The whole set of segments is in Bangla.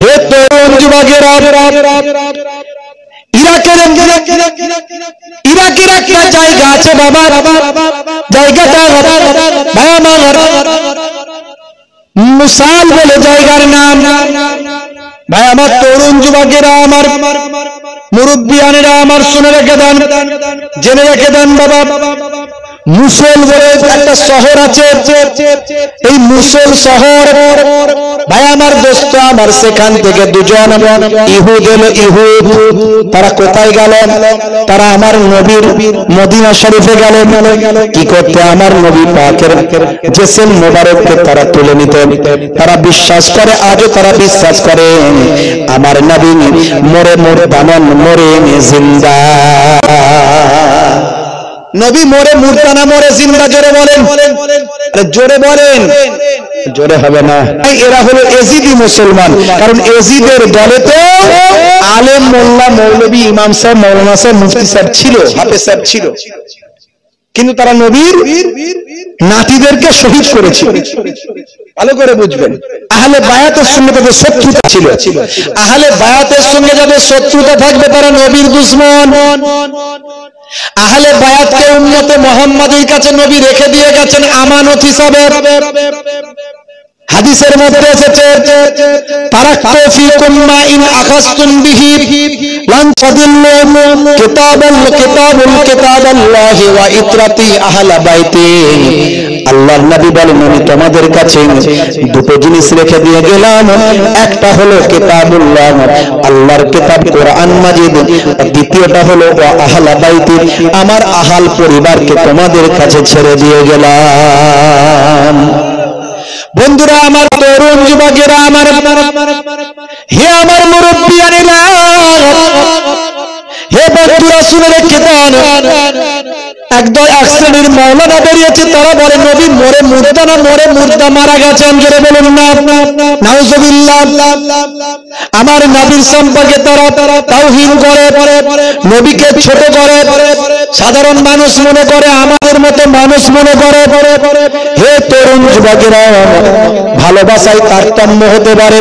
হে তরুণ যুবকেরা, ইরাকের একটা জায়গা আছে বাবা, জায়গাটা ভাই আমার মুসাল বলে জায়গার নাম। ভাই আমার তরুণ যুবকেরা, আমার মুরব্বিয়ানেরা আমার শুনে রেখে দেন, জেনে রেখে দেন বাবা, মুসল বলে একটা শহর আছে। এই মুসল শহর ভাই আমার দোস্ত আমার, সেখান থেকে দুজন ইহুদ এলো। ইহুদ তারা কোথায় গেল? তারা আমার নবীর মদিনা শরীফে গেলেন। কি করতে? আমার নবী পাকের জেসেল মোবারককে তারা তুলে নিতে। তারা বিশ্বাস করে, আজও তারা বিশ্বাস করে আমার নবী মরে মুর্দামান, মরে জিন্দা। নবী মরে মুর্দানা, মরে জিন্দা। জোরে বলেন, জোরে বলেন। জোরে হবে না। এরা হলো এজিদি মুসলমান, কারণ এজিদের দলে তো আলেম, মোল্লা, মৌলবী, ইমাম সাহেব, মৌলানা সাহেব, মুফতি সাহেব ছিল, হাফেজ সাহেব ছিল, কিন্তু তারা নবীর নাতিদেরকে শহীদ করেছিল। ভালো করে বুঝবেন, আহলে বায়াতের সঙ্গে তাদের শত্রুতা ছিল। আহলে বায়াতের সঙ্গে যাদের শত্রুতা থাকবে তারা নবীর দুশমন। আহলে বায়াতকে উম্মতে মুহাম্মাদীর কাছে নবী রেখে দিয়ে গেছেন আমানত হিসাবে। হাদিসের মধ্যে এসেছে, তারাকতু ফীকুম মা ইন আখাযতুম বিহি লান তাদিল্লু কিতাবাল্লাহি ওয়া ইতরাতি আহলে বাইতি। আল্লাহর নবী বলেন, আমি তোমাদের কাছে দুটো জিনিস রেখে দিয়ে গেলাম। একটা হলো কিতাবুল্লাহ, আল্লাহর কিতাব কোরআন মাজিদ। দ্বিতীয়টা হলো ওয়া আহলে বাইতি, আমার আহাল পরিবারকে তোমাদের কাছে ছেড়ে দিয়ে গেলাম। বন্ধুরা আমার, তরুণ যুবকেরা আমার, হে আমার মুরব্বিয়ানেরা, হে বন্ধুরা শুনে রেখে দেন, একদল এক শ্রেণীর মাওলানা বেরিয়েছে, তারা বলে নবী মরে মুর্দা না, মরে মুর্দা মারা গেছেন। জোরে বলুন না, নাউজুবিল্লাহ। আমার নবীর সম্পর্কে তারা তাওহীন করে, নবীকে ছোট করে, সাধারণ মানুষ মনে করে, আমাদের মতো মানুষ মনে করে। হে তরুণ যুবকেরা, ভালোবাসায় তারতম্য হতে পারে,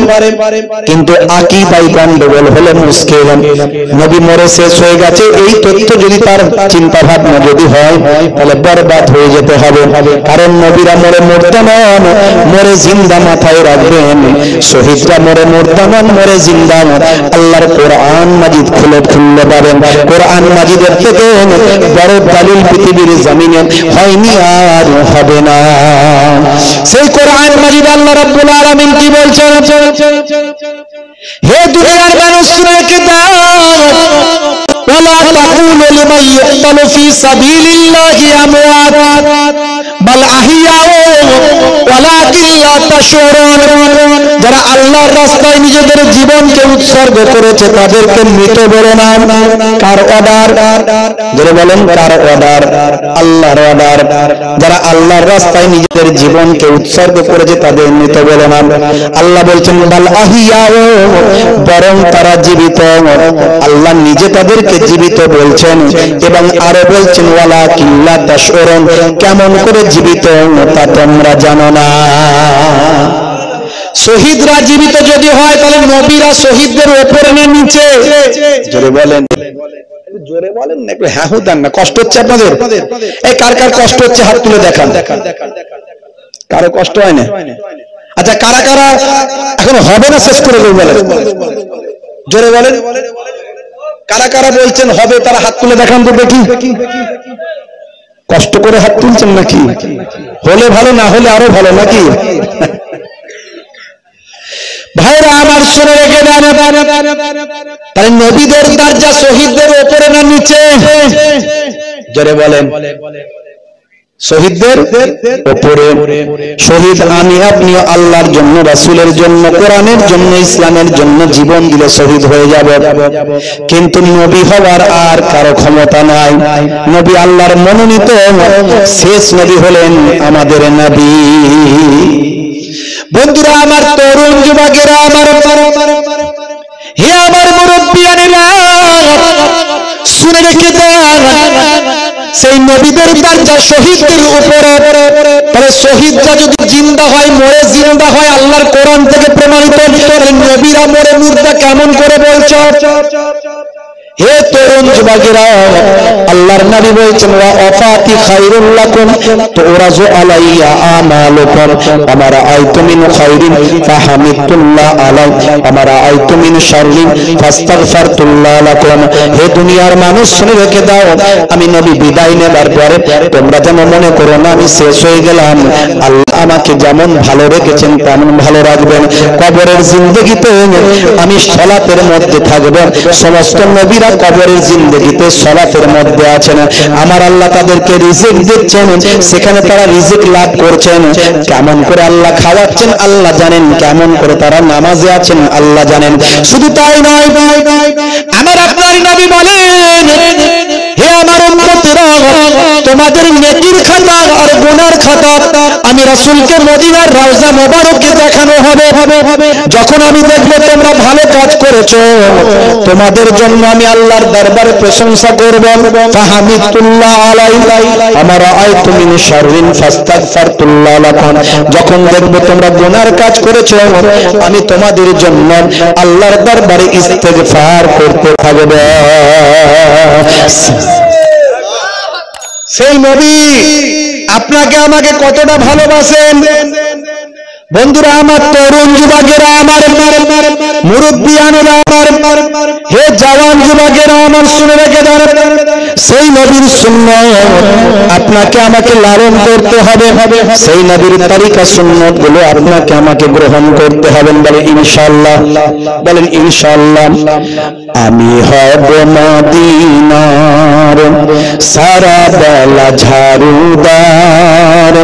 কিন্তু আকীদায় গন্ডগোল হলে মুশকিল। নবী মরে শেষ হয়ে গেছে, এই তথ্য যদি তার চিন্তা ভাবনা যদি হয়, তাহলে বরবাদ হয়ে যেতে হবে। কারণ নবীরা মরে মুর্দা নন, মরে জিন্দা। মাথায় রাখবেন, শহীদরা মরে মুর্দা নন, মরে জিন্দা। আল্লাহর কোরআন মাজিদ খুলে পাবেন। কোরআন মাজিদের থেকে বড় দলিল পৃথিবীর জমিনে হয়নি, আর হবে না। সেই কোরআন মাজিদ আল্লাহ রাব্বুল আলামিন কি বলছেন? হে দুনিয়ার মানুষ শুনে রেখে দাও, ওয়ালা তাকুলু লিমান ইয়ুকতালু ফি সাবিলিল্লাহি আমওয়াত বাল আহইয়াউ ওয়ালাকিন লা তাশউরুন। যারা আল্লাহর রাস্তায় নিজেদের জীবনকে উৎসর্গ করেছে তাদেরকে মৃত বলে না। কার অর্ডার? যারা বলেন কার অর্ডার? আল্লাহর অর্ডার। যারা আল্লাহর রাস্তায় নিজেদের জীবনকে উৎসর্গ করেছে তাদের মৃত বলে না। আল্লাহ বলছেন বাল আহইয়াউ, বরং তারা জীবিত। আল্লাহ নিজে তাদেরকে জীবিত বলছেন, এবং আরো বলছেন ওয়ালাকিন লা তাশউরুন, কেমন করে জীবিত তা তোমরা জানো না। শহীদরা জীবিত যদি হয়, তাহলে নবীরা শহীদদের উপরে না নিচে? জোরে বলেন, জোরে বলেন না, একটু হ্যাঁ দেন না। কষ্ট হচ্ছে আপনাদের? এই কার কার কষ্ট হচ্ছে হাত তুলে দেখান। কারো কষ্ট হয় না? আচ্ছা, কারা কারা এখন হবে না শেষ করে দেবো বলেন? জোরে বলেন, কারা কারা বলছেন হবে, তারা হাত তুলে দেখান তো দেখি। কষ্ট করে হাত তুলছেন নাকি? হলে ভালো, না হলে আরো ভালো নাকি? ভাইরা আমার শুনে রেখে দেন, তাহলে নবীদের দরজা শহীদদের উপরে না নিচে? জোরে বলেন, শহীদদের উপরে। শহীদ আমি আপনি আল্লাহর জন্য, রাসূলের জন্য, কোরআনের জন্য, ইসলামের জন্য জীবন দিলে শহীদ হয়ে যাবে, কিন্তু নবী হওয়ার আর কারো ক্ষমতা নাই। নবী আল্লাহর মনোনীত শেষ নবী হলেন আমাদের নবী। বন্ধুরা আমার, তরুণ যুবকেরা আমার, হে আমার মুরব্বিয়ানেরা, শুনে রেখে দেন, সেই নবীদের দরজা শহীদদের উপরে। তাহলে শহীদরা যদি জিন্দা হয়, মরে জিন্দা হয়, আল্লাহর কোরআন থেকে প্রমাণিত। নবীরা মরে মুর্দা কেমন করে বলছো? হে তরুণ যুবকেরা, আল্লাহর নবী বলেছেন ওয়া আফাতি খায়রুল লাকুম তুরাজু আলাইয়া আমালুকুম আমারা আইতু মিন খায়রিন ফাহামিদুল্লাহ আলাই আমারা আইতু মিন শাররিন ফাস্তাগফারতুল্লাহ লাকুম। হে দুনিয়ার মানুষ শুনে রেখে দাও, আমি নবী বিদায় নেবার পরে তোমরা যেন মনে করো না আমি শেষ হয়ে গেলাম। আল্লাহ আমাকে যেমন ভালো রেখেছেন তেমন ভালো রাখবেন। কবরের জিন্দেগিতে আমি সালাতের মধ্যে থাকব। সমস্ত নবীরা কবরের জিন্দেগিতে সালাতের মধ্যে আছেন। আমার আল্লাহ তাদেরকে রিজিক দিচ্ছেন, সেখানে তারা রিজিক লাভ করছেন। কেমন করে আল্লাহ খাওয়াচ্ছেন আল্লাহ জানেন, কেমন করে তারা নামাজে আছেন আল্লাহ জানেন। শুধু তাই নয়, আমার আপনার নবী বলেন হে আমার উম্মতেরা, তোমাদের নেকির খাতা আর গুনার খাতা আমি রাসূলকে মদিনার রওজা মোবারকে দেখানো হবে। যখন আমি দেখব তোমরা ভালো কাজ করেছো, তোমাদের জন্য আমি আল্লাহর দরবারে প্রশংসা করব। ফাহামিদুল্লাহ আলাই আমারা আইতু মিন শাররিন ফাস্তাগফারতুল্লাহ লাকুম। যখন দেখব তোমরা গুনার কাজ করেছো, আমি তোমাদের জন্য আল্লাহর দরবারে ইস্তেগফার করতে থাকব। সেই নবী আপনাকে আমাকে কতটা ভালোবাসেন বন্ধুরা আমার, তরুণ যুবকেরা আমার, মুরব্বিয়ানেরা আমার, হে জওয়ান যুবকেরা আমার, শুনে রেখে দাও, সেই নবীর সুন্নাত আপনাকে আমাকে লালন করতে হবে। সেই নবীর তরিকা সুন্নাত গুলো আপনাকে আমাকে গ্রহণ করতে হবে। বলেন ইনশাআল্লাহ, বলেন ইনশাআল্লাহ। আমি হব মদিনার সারা বেলা ঝাড়ুদার,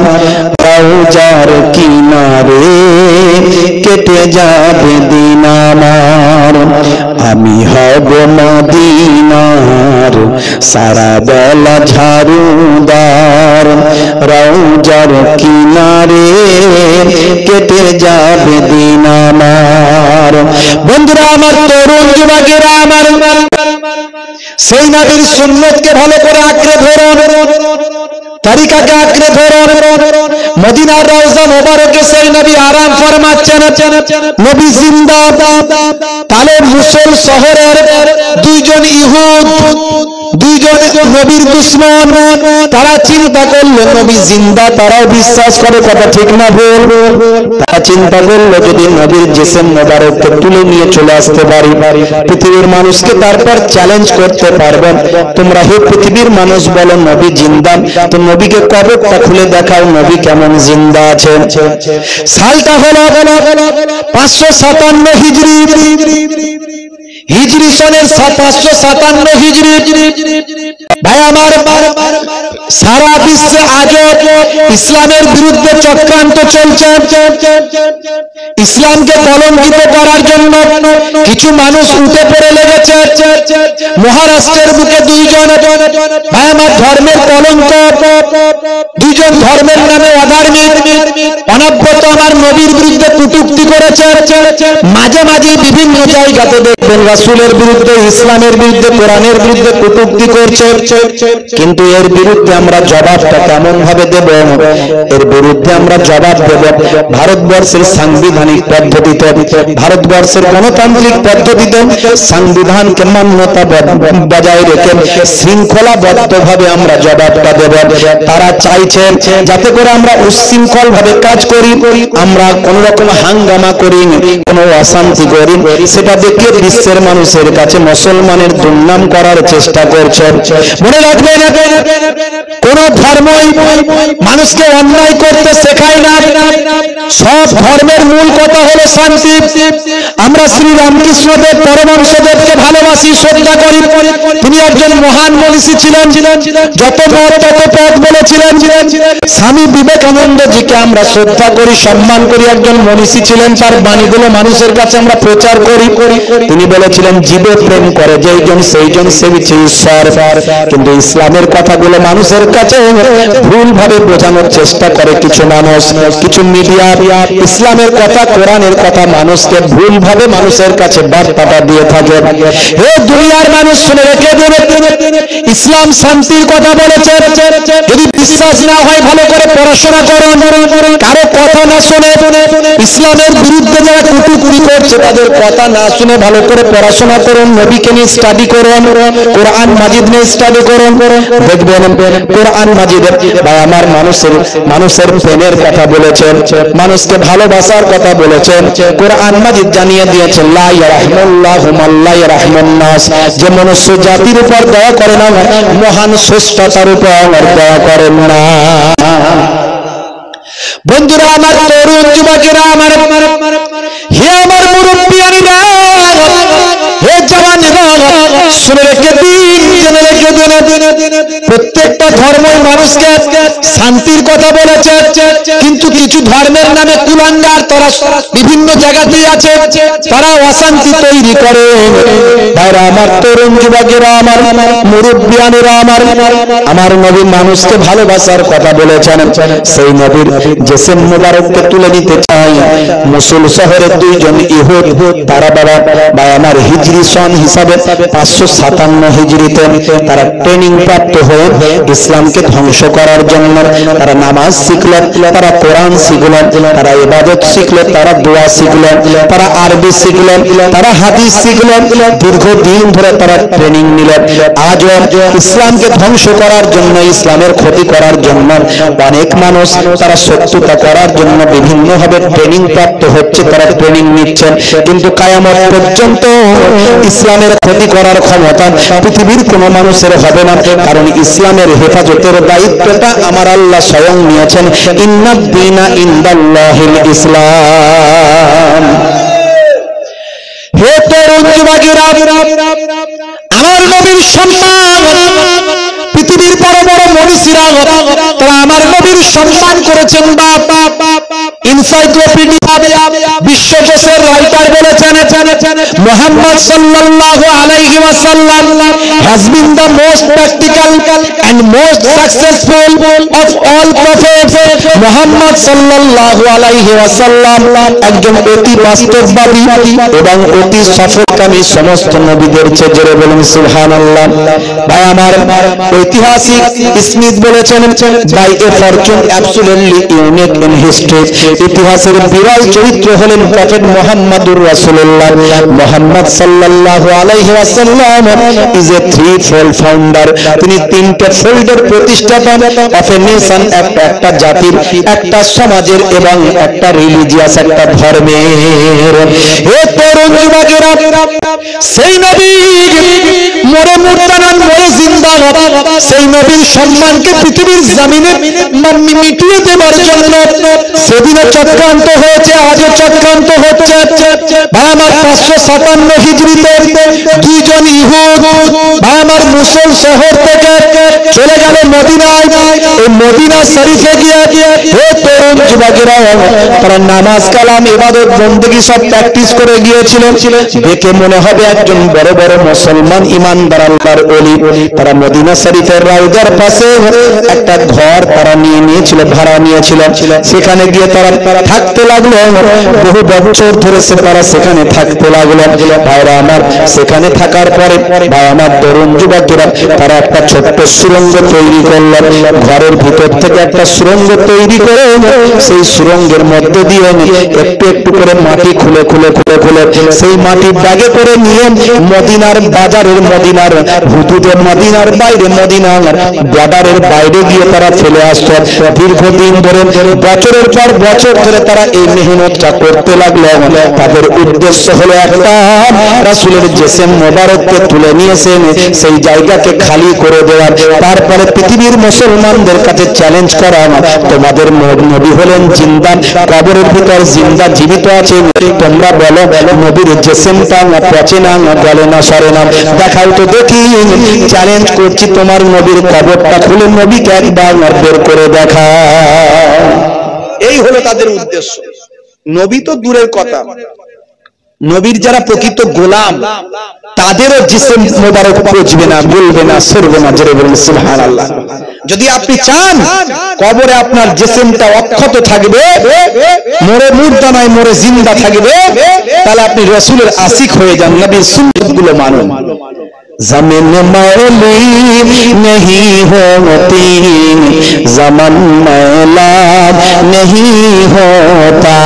রওজার কিনারে কেটে যাবে দিন আমার। আমি হব মদিনার সারা বেলা ঝাড়ুদার, রওজার কিনারে কেটে যাবে দিন আমার। বন্ধুরা আমার, তরুণ যুবকেরা আমার, সেই নবীর সুন্নতকে ভালো করে আঁকড়ে ধরুন, তরিকাকে আঁকড়ে ধরুন। মদিনার রওজা মোবারকে সেই নবী আরাম ফরমাচ্ছেন, নবী জিন্দা। তাহলে মুসল শহরের দুইজন ইহুদ, দুইজন নবীর দুশমন, তারা চিন্তা করলো নবী জিন্দা, তারাও বিশ্বাস করে, কথা ঠিক না ভুল? তারা চিন্তা করলো যদি নবীর জিসম মোবারককে তুলে নিয়ে চলে আসতে পারি, পৃথিবীর মানুষকে তারপর চ্যালেঞ্জ করতে পারবেন, তোমরা হে পৃথিবীর মানুষ বলো নবী জিন্দা, তো নবীকে কবরটা খুলে দেখাও নবী কেমন জিন্দা আছেন। সালটা হলো 557 হিজরি, হিজরি সনের 557 হিজরি। ভাই আমার, সারা বিশ্বে আজও ইসলামের বিরুদ্ধে চক্রান্ত চলছে। ইসলামকে কলঙ্কিত করার জন্য কিছু মানুষ উঠে পড়ে লেগেছে। মহারাষ্ট্রের বুকে দুইজন ভাই আমার ধর্মের কলঙ্ক, দুইজন ধর্মের নামে অধার্মিক অনবরত আমার নবীর বিরুদ্ধে কটূক্তি করেছে। মাঝে মাঝে বিভিন্ন জায়গাতে দেখবেন রাসূলের বিরুদ্ধে, ইসলামের বিরুদ্ধে, কোরআনের বিরুদ্ধে কটূক্তি করছে। কিন্তু এর বিরুদ্ধে আমরা জবাবটা কেমন ভাবে দেব? এর বিরুদ্ধে আমরা জবাব দেব ভারতবর্ষের সাংবিধানিক পদ্ধতিতে, ভারতবর্ষের গণতান্ত্রিক পদ্ধতিতে সংবিধানকে মান্যতা বজায় রেখে শৃঙ্খলাবদ্ধভাবে আমরা জবাবটা দেব। তারা চাইছে যাতে করে আমরা উচ্ছৃঙ্খল ভাবে কাজ করি, আমরা কোন রকম হাঙ্গামা করি, কোনো অশান্তি করি, সেটা দেখে বিশ্বের মানুষের কাছে মুসলমানের দুর্নাম করার চেষ্টা করছে। মনে রাখবেন, কোন ধর্মই মানুষকে অন্যায় করতে শেখায় না। সব ধর্মের মূল কথা হলো শান্তি। আমরা শ্রী রামকৃষ্ণদেব পরমহংসদেবকে ভালোবাসি, শ্রদ্ধা করি। তিনি একজন মহান মনীষী ছিলেন, যত মত তত পথ বলেছিলেন। স্বামী বিবেকানন্দজিকে আমরা শ্রদ্ধা করি, সম্মান করি, একজন মনীষী ছিলেন। তার বাণীগুলো মানুষের কাছে আমরা প্রচার করি। তিনি বলেছিলেন জীবে প্রেম করে যেইজন সেইজন সেবিছে ঈশ্বর। কিন্তু ইসলামের কথাগুলো মানুষের মানুষের কাছে ভুলভাবে বোঝানোর চেষ্টা করে কিছু মানুষ, কিছু মিডিয়া ইসলামের কথা কোরআনের কথা মানুষকে ভুলভাবে মানুষের কাছে বার্তাটা দিয়ে থাকে। হে দুনিয়ার মানুষ শুনে রেখে দেবে, ইসলাম শান্তির কথা বলেছে। যদি বিশ্বাস না হয় ভালো করে পড়াশোনা করুন, কারো কথা না শুনে ইসলামের বিরুদ্ধে যারা কুটুকুরি করছে তাদের কথা না শুনে ভালো করে পড়াশোনা করুন, নবীকে নিয়ে স্টাডি করুন, কোরআন মাজিদ নিয়ে স্টাডি করুন। দেখবেন কোরআন মাজিদে বা আমার মানুষের প্রেমের কথা বলেছেন, মানুষকে ভালোবাসার কথা বলেছেন। কোরআন মাজিদ জানিয়ে দিয়েছেন লা ইয়ারহামুল্লাহু মান লা ইয়ারহামুন নাস, যে মনুষ্য জাতির উপর দয়া করে না মহান স্রষ্টার উপর দয়া করেন না। বন্ধুরা আমার, তরুণ যুবকেরা আমার, হে আমার মুরব্বিয়ানিরা, হে জওয়ানেরা, শুনে রেখে দিন, জেনে রেখে দিন, প্রত্যেকটা ধর্মের মানুষকে শান্তির কথা বলেছে, কিন্তু কিছু ধর্মের নামে কুলাঙ্গার তারা বিভিন্ন জায়গাতেই আছে, তারা অশান্তি তৈরি করে। ভাইরা আমার, তরুণ যুবকেরা আমার, মুরব্বিয়ানেরা আমার নবী মানুষকে ভালোবাসার কথা বলেছেন। সেই নবীর জেসেম মুবারককে তুলে নিতে চাই। মুসুল শহরের দুইজন ইহুদ, তারা বাবা আমার হিজরি সন হিসাবে 557 হিজরিতে তারা ট্রেনিং প্রাপ্ত হয়ে ইসলামকে ধ্বংস করার জন্য তারা নামাজ শিখলেন, তারা কোরআন শিখলেন, তারা ইবাদত শিখলেন, তারা দোয়া শিখলেন, তারা আরবি শিখলেন, তারা হাদিস শিখলেন। দীর্ঘদিন ধরে তারা ট্রেনিং নিলেন। আজও ইসলামকে ধ্বংস করার জন্য, ইসলামের ক্ষতি করার জন্য অনেক মানুষ তারা শত্রুতা করার জন্য বিভিন্নভাবে ট্রেনিং প্রাপ্ত হচ্ছে, তারা ট্রেনিং নিচ্ছেন, কিন্তু কিয়ামত পর্যন্ত ইসলামের ক্ষতি করার ক্ষমতা পৃথিবীর কোন মানুষের হবে না। কারণ ইসলামের হেফাজতের দায়িত্বটা আমার আল্লাহ স্বয়ং নিয়েছেন। ইন্নাদ দীনা ইনদাল্লাহিল ইসলাম। হে তরুণ যুবকেরা, আমার নবীর সম্মান পৃথিবীর বড় বড় মনীষীরা তারা আমার নবীর সম্মান করেছেন। এনসাইক্লোপিডিয়া বিশ্বকোষের রাইটার বলেছেন মুহাম্মদ সাল্লাল্লাহু আলাইহি ওয়াসাল্লাম has been the most practical and most successful of all prophets. Muhammad সাল্লাল্লাহু আলাইহি ওয়াসাল্লাম একজন অতি বাস্তববাদী এবং অতি সফলকামী সমস্ত নবীদের চেয়ে। জোরে বলুন সুবহানাল্লাহ। ভাই আমার, ঐতিহাসিক স্মিথ বলেছেন by a fortune absolutely unique in history, ইতিহাসের বিরল চরিত্র হলেন প্রফেট মুহাম্মদুর রাসূলুল্লাহ। মুহাম্মদ সাল্লাল্লাহু আলাইহি ওয়াসাল্লাম ইজ এ থ্রি-ফোল্ড ফাউন্ডার, তিনি তিনটে ফোল্ডের প্রতিষ্ঠাতা অফ এ নেশন, একটা জাতির, একটা সমাজের এবং একটা রিলিজিয়াস, একটা ধর্মের। হে তরুণ যুবকেরা, সেই নবী মরে মুর্দানান মরে জিন্দা, সেই নবীর সম্মানকে পৃথিবীর জমিনে মিটিয়ে দেবার জন্য সেদিনও চক্রান্ত হয়েছে, আজও চক্রান্ত হচ্ছে। আমার 557 হিজরিতে দুইজন ইহুদ আমার মুসল শহর থেকে চলে গেল মদিনায়। এই মদিনা শরীফে গিয়ে হে তরুণ যুবকেরা, তারা নামাজ কালাম ইবাদত বন্দেগী সব প্র্যাকটিস করে গিয়েছিল। দেখে মনে হবে একজন বড় বড় মুসলমান ইমানদার আল্লাহর ওলি। তারা মদিনা শরীফের রাউজার পাশে একটা ঘর তারা নিয়েছিল, ভাড়া নিয়েছিল। সেখানে গিয়ে তারা থাকতে লাগলো। বহু বছর ধরে তারা সেখানে থাকতে লাগলো। ভাইরা আমার, সেখানে থাকার পরে ভাই আমার তরুণ যুবকেরা তারা একটা ছোট্ট সুড়ঙ্গ তৈরি করলেন। ঘরের ভিতর থেকে একটা সুড়ঙ্গ তৈরি করে সেই সুড়ঙ্গের মধ্যে দিয়ে একটু একটু করে মাটি খুলে খুলে খুলে খুলে সেই মাটি ব্যাগে করে নিয়ে মদিনার বাজারের, মদিনার হুদুদে, মদিনার বাইরে, মদিনার বর্ডারের বাইরে গিয়ে তারা ফেলে আসতো। দীর্ঘদিন ধরে, বছরের পর বছর ধরে তারা এই মেহনতটা করতে লাগলো। তাদের উদ্দেশ্য হলো একটা, রাসূলের জেসেম মোবারককে তুলে নিয়েছেন সেই জায়গাকে খালি করে দেওয়ার, তারপরে পৃথিবীর মুসলমানদের কাছে চ্যালেঞ্জ করা, তোমাদের নবী হলেন জিন্দা, কবরের ভিতর জিন্দা জীবিত আছেন, তোমরা বলো নবীর জেসেমটা পচে না, গলে না, সরে না, দেখাও তো দেখি। চ্যালেঞ্জ করছি, তোমার নবীর কবরটা খুলে নবীকে একবার বের করে দেখা। এই হলো তাদের উদ্দেশ্য। নবী তো দূরের কথা, নবীর যারা প্রকৃত গোলাম তাদেরও জিসেম মোবারক পচবে না, গলবে না, সরবে না। জোরে বলুন সুবহানাল্লাহ। যদি আপনি চান কবরে আপনার জিসিমটা অক্ষত থাকবে, মরে মুর্দা নয় মরে জিন্দা থাকবে, তাহলে আপনি রাসূলের আশিক হয়ে যান, নবীর সুন্নাতগুলো মানুন। ज़मीन मैली नहीं होती, ज़मन मैला नहीं होता।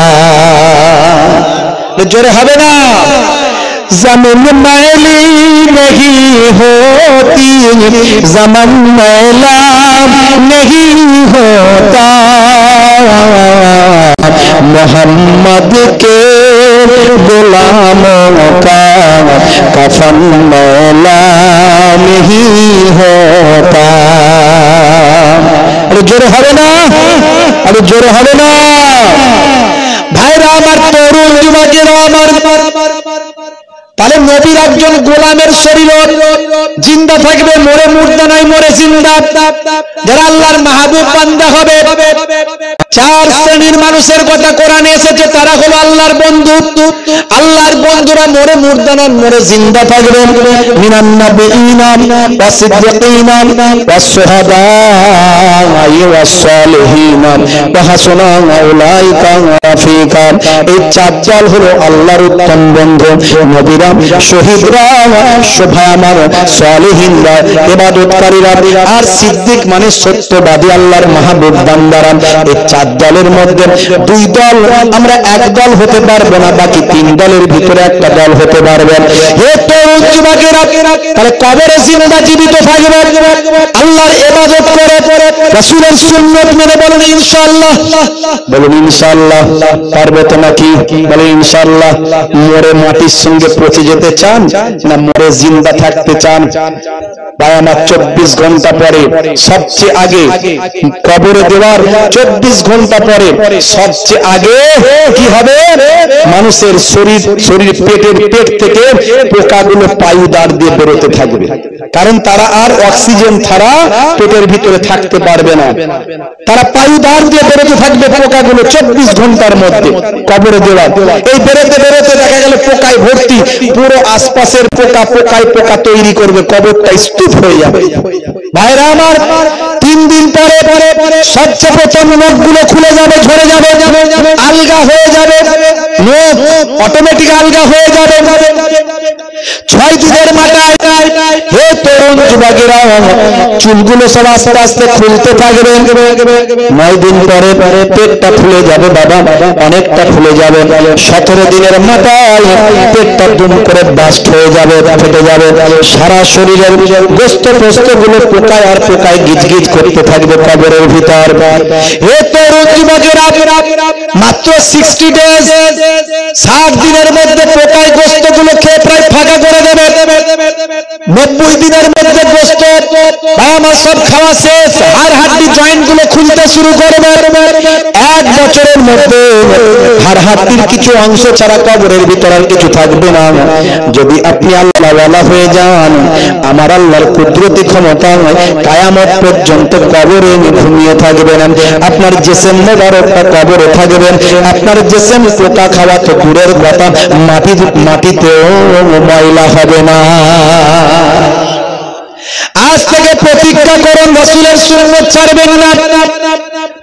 जोरे হবে না, ज़मीन मैली नहीं होती, ज़मन मैला नहीं होता। मोहम्मद के गुलामों का कफन मैला नहीं होता। अरे जोर হবে না, अरे जोर হবে না ভাইরা আমার, তরুণ যুবকেরা আমার, তাহলে নবীর একজন গোলামের শরীর জিন্দা থাকবে, মরে মুর্দা নাই মরে জিন্দা। যারা আল্লাহর মাহবুব বান্দা হবে, চার শ্রেণীর মানুষের কথা কোরআনে এসেছে, তারা হলো আল্লাহর বন্ধু। আল্লাহর বন্ধুরা মরে মুর্দা নন মরে জিন্দা থাকবে। মিনান নাবিয়িনা ওয়াস সিদ্দিকিনা ওয়াস শুহাদা ওয়াস সালিহিনা ওয়া হাসুনা উলাইকা রাফিকা। এই চারজন হলো আল্লাহর উত্তম বন্ধু, নবীরা, শহীদরা, সুভামার, সালিহিনরা, ইবাদতকারীরা, আর সিদ্দিক মানে সত্যবাদী আল্লাহর মাহবুব বান্দারা। এই চার দলের মধ্যে দুই দল আমরা এক দল হতে পারবো না, বাকি তিন দলের ভিতরে একটা দল হতে পারবে। হে তরুণ যুবকেরা, তাহলে কবরে জিন্দা জীবিত থাকবে, আল্লাহর ইবাদত করে, রাসূলের সুন্নাত মেনে, বলুন ইনশাআল্লাহ, বলুন ইনশাআল্লাহ। পারবে তো নাকি? বলুন ইনশাআল্লাহ। মরে মাটির সঙ্গে পচে যেতে চান না মরে জিন্দা থাকতে চান? ভাই আমার, 24 ঘন্টা পরে সবচেয়ে আগে কবরে দেওয়ার 24 ঘন্টা পরে সবচেয়ে আগে কি হবে? মানুষের শরীর পেটের পেট থেকে পোকাগুলো পায়ুদার দিয়ে বেরোতে থাকবে, কারণ তারা আর অক্সিজেন ছাড়া পেটের ভিতরে থাকতে পারবে না। তারা পায়ুদার দিয়ে বেরোতে থাকবে পোকাগুলো 24 ঘন্টার মধ্যে কবরে দেওয়া। এই বেরোতে বেরোতে দেখা গেল পোকায় ভর্তি, পুরো আশপাশের পোকা পোকায় পোকা তৈরি করবে, কবরটা স্তূপ হয়ে যাবে। ভাইরা আমার, 3 দিন পরে সবচেয়ে প্রথম নখগুলো খুলে যাবে, ঝরে যাবে, আলগা হয়ে যাবে, নখ অটোমেটিক আলগা হয়ে যাবে। 6 দিনের মাথায় হে তরুণ যুবকেরা, চুলগুলো সব আস্তে আস্তে খুলতে থাকবে। 9 দিন পরে পেটটা ফুলে যাবে, বাবা অনেকটা ফুলে যাবে। 17 দিনের মাথায় পেটটা দুম করে বাস্ট হয়ে যাবে, ফেটে যাবে। সারা শরীরের গোস্ত গুলো পোকায় আর পোকায় গিজগিজ করতে থাকবে কবরের ভিতর। হে তরুণ যুবকেরা, মাত্র 60 ডেজ, 60 দিনের মধ্যে পোকায় গোস্ত গুলো খেয়ে প্রায় ফাঁকা করে দেবে। 90 দিনের মধ্যে গোস্ত আমার সব খাওয়া শেষ, আর হাড্ডি জয়েন্ট গুলো খুলতে শুরু করবে। 1 বছরের মধ্যে আর হাড্ডির কিছু অংশ ছাড়া কবরের ভিতর আর কিছু থাকবে না। যদি আপনি আল্লাহওয়ালা হয়ে যান, আমার আল্লাহর কুদরতি ক্ষমতা কিয়ামত পর্যন্ত কবরে ঘুমিয়ে থাকবেন। আপনার জিসিম মোবারকটা কবরে থাকবে, আপনার জিসিম পোকা খাওয়া তো দূরের কথা, মাটিতেও ময়লা হবে না। আজ থেকে প্রতিজ্ঞা করুন, রাসূলের সুন্নাত ছাড়বেন না।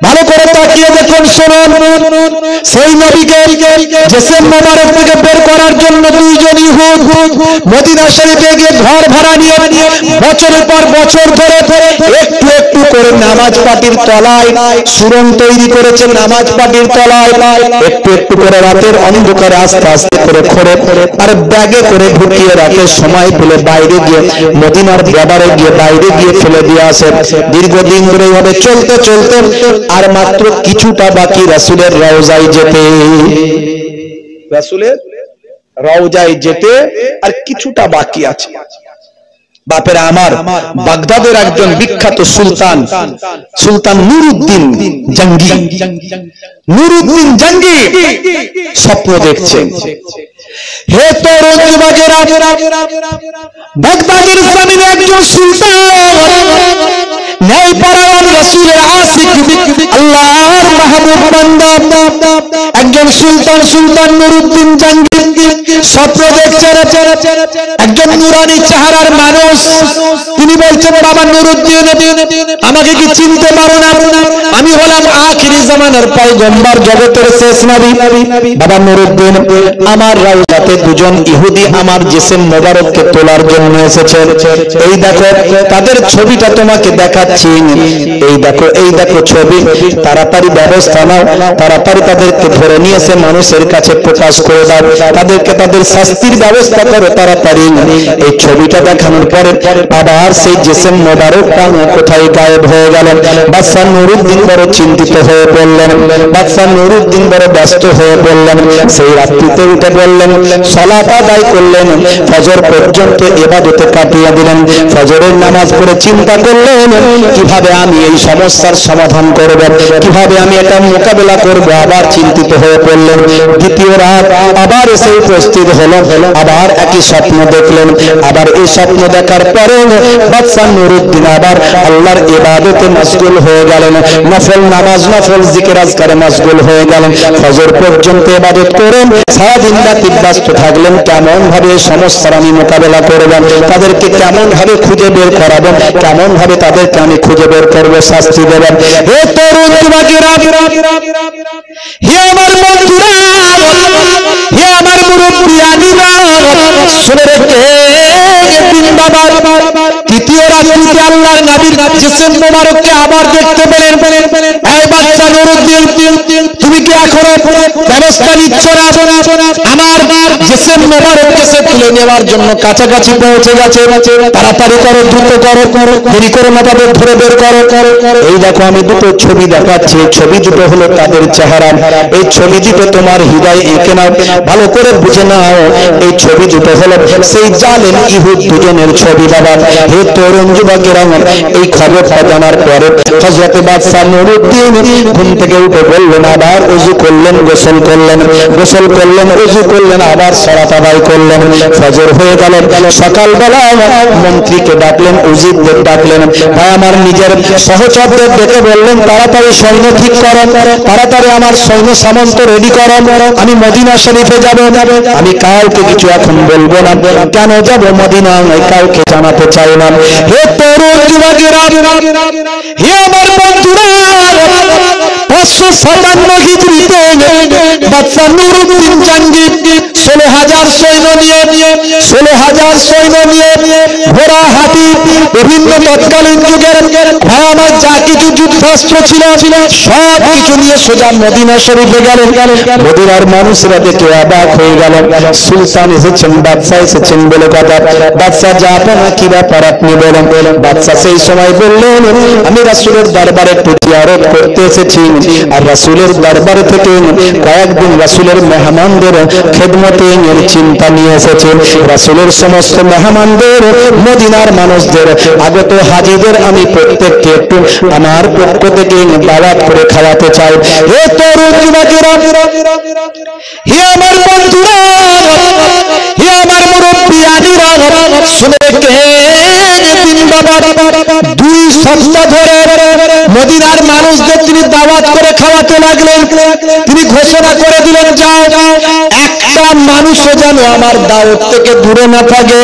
ভালো করে তাকিয়ে দেখুন, শুনুন, সেই নবীকে জিসিম মোবারক থেকে বের করার জন্য 2 জন ইহুদ মদিনা শরীফে গিয়ে ঘর ভাড়া নিয়ে বছরের পর বছর ধরে একটু একটু করে নামাজ পাটির তলায় সুরঙ্গ তৈরি করেছে। নামাজ পাটির তলায় একটু একটু করে রাতের অন্ধকারে আস্তে আস্তে করে খড়ে আর ব্যাগে করে ঢুকিয়ে রাখে। সময় পেলে বাইরে গিয়ে মদিনার বর্ডারে গিয়ে বাইরে গিয়ে ফেলে দিয়ে আসে। দীর্ঘদিন ধরে এইভাবে চলতে চলতে আর মাত্র কিছুটা বাকি রাসূলের রওজায় যেতে, রাসূলের রওজায় যেতে আর কিছুটা বাকি আছে। বাপেরা আমার, বাগদাদের একজন বিখ্যাত সুলতান নুরুদ্দিন জঙ্গি, নুরুদ্দিন জঙ্গি স্বপ্ন দেখছেন। হে তরুণ যুবকেরা, বাগদাদের জমিনে একজন সুলতান, ন্যায়পরায়ণ রাসূলের আশিক, আল্লাহর মাহবুব বান্দা একজন সুলতান নুরুদ্দিন জঙ্গি স্বপ্ন দেখছেন একজন নুরানি চেহারার মানুষ, তিনি বলছেন বাবা নুরুদ্দিন আমাকে কি চিনতে পারো না? আমি হলাম আখিরি জামানার পয়গম্বর, জগতের শেষ নবী। বাবা নুরুদ্দিন, আমার রাউজাতে দুজন ইহুদি আমার জিসিম মোবারককে তোলার জন্য এসেছে। এই দেখো তাদের ছবিটা তোমাকে দেখাচ্ছি, এই দেখো ছবি, তাড়াতাড়ি ব্যবস্থা নাও, তাড়াতাড়ি তাদেরকে ধরে নিয়ে এসে মানুষের কাছে প্রকাশ করে দাও, তাদেরকে তাদের শাস্তির ব্যবস্থা করো তাড়াতাড়ি। এই ছবিটা দেখানোর পরে আবার সেই জিসিম মোবারকটা কোথায় গায়েব হয়ে গেল। বাদশা নুরুদ্দিন বড় চিন্তিত হয়ে পড়লেন, বাদশা নুরুদ্দিন বড় ব্যস্ত হয়ে পড়লেন। সেই রাত্রিতে উঠে বললেন, সালাত আদায় করলেন, ফজর পর্যন্ত ইবাদতে কাটিয়ে দিলেন। ফজরের নামাজ পড়ে চিন্তা করলেন কিভাবে আমি এই সমস্যার সমাধান করব, কিভাবে আমি এটা মোকাবেলা করব। আবার চিন্তিত হয়ে পড়লেন। দ্বিতীয় রাত আবার এসে উপস্থিত হলো, আবার একই স্বপ্ন দেখলেন। আবার এই স্বপ্ন দেখার পরে বাদশা নুরুদ্দিন আবার আল্লাহর ইবাদতে মশগুল হয়ে গেলেন, নফল নামাজ নফল জিকির আজকারে মশগুল হয়ে গেলেন। ফজর পর্যন্ত ইবাদত করেন, সারাদিন রাত ব্যস্ত থাকলেন কেমন ভাবে এই সমস্যার আমি মোকাবেলা করব, তাদেরকে কেমন ভাবে খুঁজে বের করাবো, কেমন ভাবে তাদেরকে আমি খুঁজে বের করব, শাস্তি দেবেন। হে তরুণ যুবকেরা, হে আমার বন্ধুরা, হে আমার মুরব্বিয়ানিরা, শুনে রেখে দিন বাবা। তৃতীয় রাত্রিতে আল্লাহর নবীর জিসিম মোবারককে আবার দেখতে পেলেন। এই বাচ্চা নুরুদ্দিন, তুমি কি এখনো ব্যবস্থা নিচ্ছ না? আমার জিসিম মোবারককে সে তুলে নেওয়ার জন্য কাছাকাছি পৌঁছে গেছে, তাড়াতাড়ি করো, দ্রুত করো, দেরি করো না, তাদের ধরে বের করো। এই দেখো আমি দুটো ছবি দেখাচ্ছি, ছবি দুটো হলো তাদের চেহারা। এই ছবি দুটো তোমার হৃদয়ে এঁকে নাও, ভালো করে বুঝে নাও। এই ছবি দুটো হলো সেই জালেম ইহুদ দুজনের ছবি। বাবা হে তরুণ যুবকেরা, এই খবরটা জানার পরে হযরত বাদশা নুরুদ্দিন ঘুম থেকে উঠে বললেন, আবার ওযু করলেন, গোসল করলেন, ওযু করলেন, আবার সালাত আদায় করলেন। ফজর হয়ে গেল। সকালবেলা মন্ত্রীকে ডাকলেন, উজিরদের ডাকলেন, ভাই আমার নিজের সহচরদের ডেকে বললেন, তাড়াতাড়ি সৈন্য ঠিক করো, তাড়াতাড়ি আমার সৈন্য সামন্ত রেডি করো, আমি মদিনা শরীফে যাব। আমি কাউকে কিছু এখন বলবো না, কেন যাব মদিনা কাউকে জানাতে চাই না। হে তরুণ যুবকেরা, হে আমার বন্ধুরা, 557 হিজরিতে বাদশা নুরুদ্দিন জাহাঙ্গীর 16,000 সৈন্য নিয়ে ঘোড়া, হাতি, বিভিন্ন তৎকালীন যুগের আমার যা কিছু যুদ্ধাস্ত্র ছিল সব কিছু নিয়ে সোজা মদিনা শরীফে গেলেন। মদিনার মানুষরা দেখে অবাক হয়ে গেল। সুলতান এসেছেন, বাদশা এসেছেন বলে কথা। বাদশা যা আপনা কি ব্যাপার আপনি বলেন। বাদশা সেই সময় বললেন, আমি রাসূলের দরবারে একটু জিয়ারত করতে এসেছি, আর রাসূলের দরবারে থেকে কয়েকদিন রাসূলের মেহমানদের খেদমতে চিন্তা নিয়ে এসেছে। রাসূলের সমস্ত মেহমানদের, মদিনার মানুষদের, আগত হাজীদের আমি প্রত্যেককে একটু আমার পক্ষ থেকে দাওয়াত করে খাওয়াতে চাই। হে তরুণ যুবকেরা, হে আমার বন্ধুরা, হে আমার মুরব্বিয়ানিরা, শুনে রেখে দিন বাবা। 2 সপ্তাহ ধরে মদিনার মানুষদের তিনি দাওয়াত করে খাওয়াতে লাগলেন। তিনি ঘোষণা করে দিলেন, যাও একটা মানুষও যেন আমার দাওয়াত থেকে দূরে না থাকে,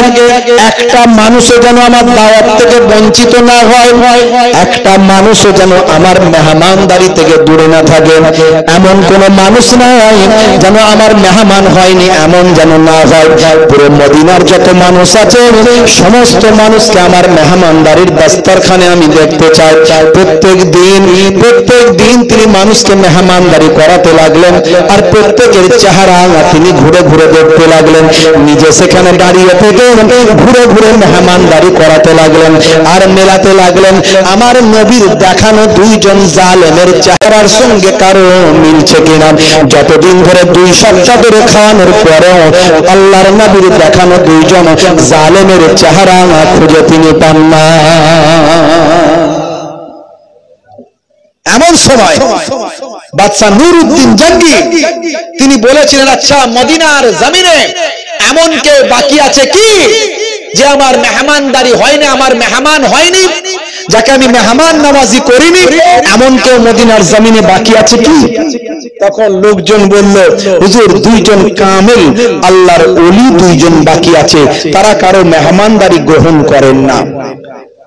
একটা মানুষও যেন আমার দাওয়াত থেকে বঞ্চিত না হয়, একটা মানুষও যেন আমার মেহমানদারি থেকে দূরে না থাকে। এমন কোন মানুষ নাই যেন আমার মেহমান হয়নি, এমন যেন না হয়। পুরো মদিনার যত মানুষ আছে সমস্ত মানুষকে আমার মেহমানদারির দস্তরখানে আমি দেখতে চাই। প্রত্যেক দিন তিনি মানুষকে মেহমানদারি করাতে লাগলেন, আর প্রত্যেকের চেহারা তিনি ঘুরে ঘুরে দেখতে লাগলেন। নিজে সেখানে দাঁড়িয়ে থেকে ঘুরে ঘুরে মেহমানদারি করাতে লাগলেন, আর মেলাতে লাগলেন আমার নবীর দেখানো 2 জন জালেমের চেহারার সঙ্গে কারো মিলছে কিনা। যতদিন ধরে 2 সপ্তাহ ধরে খাওয়ানোর পরেও আল্লাহর নবীর দেখানো 2 জন জালেমের চেহারা খুঁজে তিনি পান না। এমন সময় বাদশা নুরুদ্দিন জাহাঙ্গীর তিনি বলেছিলেন, আচ্ছা মদিনার জমিনে এমন কেউ বাকি আছে কি যে আমার মেহমানদারি হয়নি, আমার মেহমান হয়নি? যাকে আমি মেহমান নওয়াজি করিনি, এমন কেউ মদিনার জমিনে বাকি আছে কি? তখন লোকজন বলল, হুজুর দুইজন কামেল আল্লাহর ওলি দুইজন বাকি আছে, তারা কারো মেহমানদারি গ্রহণ করেন না।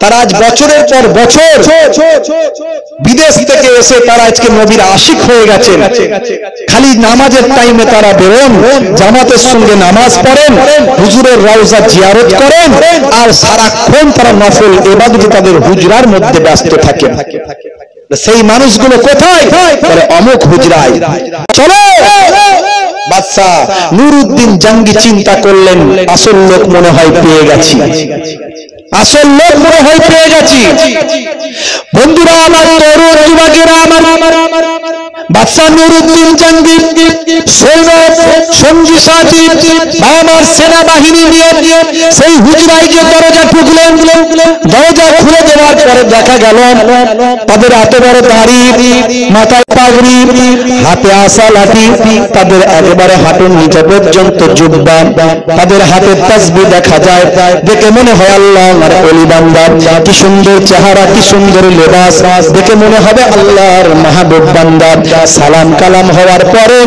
তারা আজ বছরের পর বছর বিদেশ থেকে এসে তারা আজকে নবীর আশিক হয়ে গেছেন। খালি নামাজের টাইমে তারা বেরোন, জামাতের সঙ্গে নামাজ পড়েন, হুজুরের রওজা জিয়ারত করেন, আর সারাক্ষণ তারা নফল ইবাদত তাদের হুজরার মধ্যে ব্যস্ত থাকেন। সেই মানুষগুলো কোথায়? বলে অমুক হুজরায়। চলো। বাদশা নুরউদ্দিন জঙ্গি চিন্তা করলেন, আসল লোক মনে হয় পেয়ে গেছি, আসল লোক মনে হয় পেয়ে গেছি। বন্ধুরা আমার, তরুণ যুবকেরা আমার, বাদশা নুরউদ্দিন জঙ্গি সৈন্য সঙ্গী সাথী আমার সেনাবাহিনী নিয়ে সেই হুজরায় যে দরজা ঠুকলেন, দরজা খুলে দেওয়ার পরে দেখা গেল তাদের এত বড় দাড়ি, মাথায় পাগড়ি, হাতে আসা লাঠি, তাদের একেবারে হাঁটুর নিচে পর্যন্ত জুব্বা, তাদের হাতে তাসবিহ দেখা যায়। দেখে মনে হয় আল্লাহর ওলি বান্দা, কি সুন্দর চেহারা, কি সুন্দর লেবাস, দেখে মনে হবে আল্লাহর মাহবুব বান্দা। সালাম কালাম হওয়ার পরে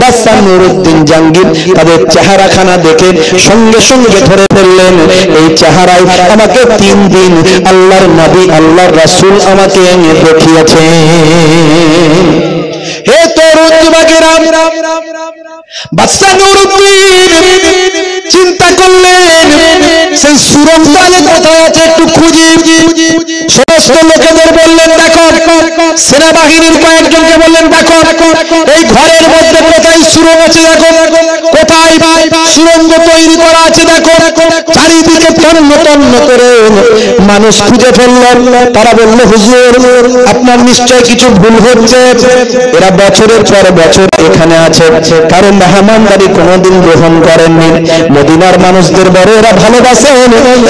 বাদশা নুরউদ্দিন জঙ্গি তাদের চেহারাখানা দেখে সঙ্গে সঙ্গে ধরে ফেললেন, এই চেহারায় আমাকে 3 দিন আল্লাহর নবী আল্লাহর রাসূল আমাকে দেখিয়েছেন। হে তরুণ যুবকেরা, বাদশা নুরউদ্দিন চিন্তা করলেন সেই সুরঙ্গলে কোথায় আছে একটু খুঁজি। সমস্ত লোকেদের বললেন, দেখো, সেনাবাহিনীর কয়েকজনকে বললেন, দেখো এই ঘরের মধ্যে কোথায় সুরঙ্গ আছে, দেখো কোথায় সুরঙ্গ তৈরি করা আছে, দেখো। চারিদিকে তন্ন তন্ন করে মানুষ খুঁজে ফেললেন। তারা বলল, হুজুর আপনার নিশ্চয় কিছু ভুল হচ্ছে, এরা বছরের পর বছর এখানে আছে, কারণ মেহমানদারি কোনোদিন গ্রহণ করেননি। মদিনার মানুষদের বড় এরা ভালোবাসেন,